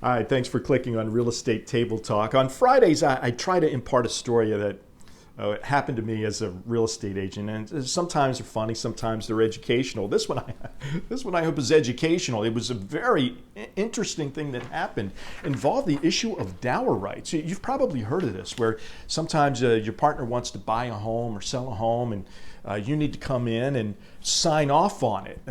Hi, thanks for clicking on Real Estate Table Talk. On Fridays, I try to impart a story that happened to me as a real estate agent, and sometimes they're funny, sometimes they're educational. This one I hope is educational. It was a very interesting thing that happened. Involved the issue of dower rights. You've probably heard of this, where sometimes your partner wants to buy a home or sell a home, and you need to come in and sign off on it.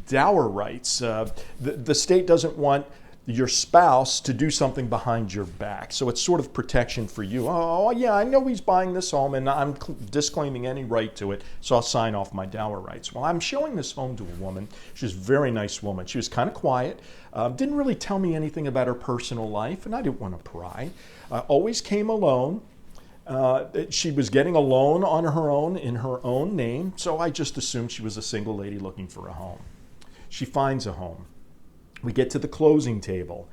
Dower rights. The state doesn't want your spouse to do something behind your back. So it's sort of protection for you. Oh, yeah, I know he's buying this home and I'm disclaiming any right to it, so I'll sign off my dower rights. Well, I'm showing this home to a woman. She's a very nice woman. She was kind of quiet, didn't really tell me anything about her personal life, and I didn't want to pry. Always came alone. She was getting a loan on her own in her own name, so I just assumed she was a single lady looking for a home. She finds a home. We get to the closing table,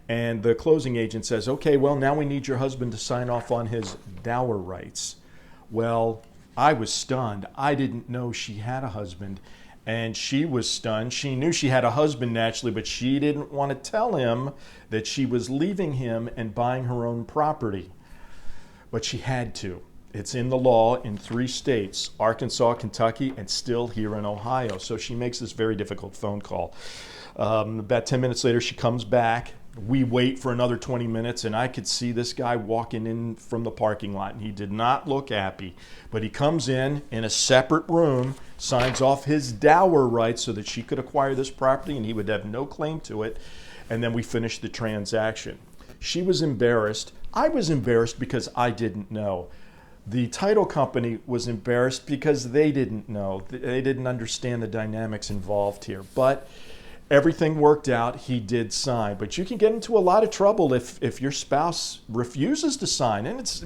and the closing agent says, okay, well, now we need your husband to sign off on his dower rights. Well, I was stunned. I didn't know she had a husband, and she was stunned. She knew she had a husband naturally, but she didn't want to tell him that she was leaving him and buying her own property. But she had to. It's in the law in 3 states, Arkansas, Kentucky, and still here in Ohio. So she makes this very difficult phone call. About 10 minutes later, she comes back. We wait for another 20 minutes, and I could see this guy walking in from the parking lot, and he did not look happy. But he comes in a separate room, signs off his dower rights so that she could acquire this property, and he would have no claim to it. And then we finished the transaction. She was embarrassed. I was embarrassed because I didn't know. The title company was embarrassed because they didn't know. They didn't understand the dynamics involved here. But everything worked out. He did sign. But you can get into a lot of trouble if your spouse refuses to sign. And it's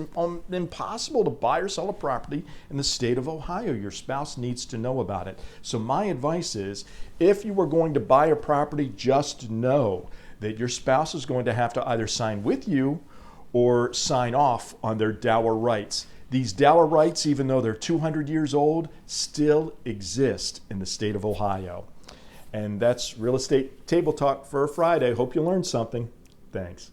impossible to buy or sell a property in the state of Ohio. Your spouse needs to know about it. So my advice is, if you are going to buy a property, just know that your spouse is going to have to either sign with you or sign off on their dower rights. These dower rights, even though they're 200 years old, still exist in the state of Ohio. And that's Real Estate Table Talk for Friday. Hope you learned something. Thanks.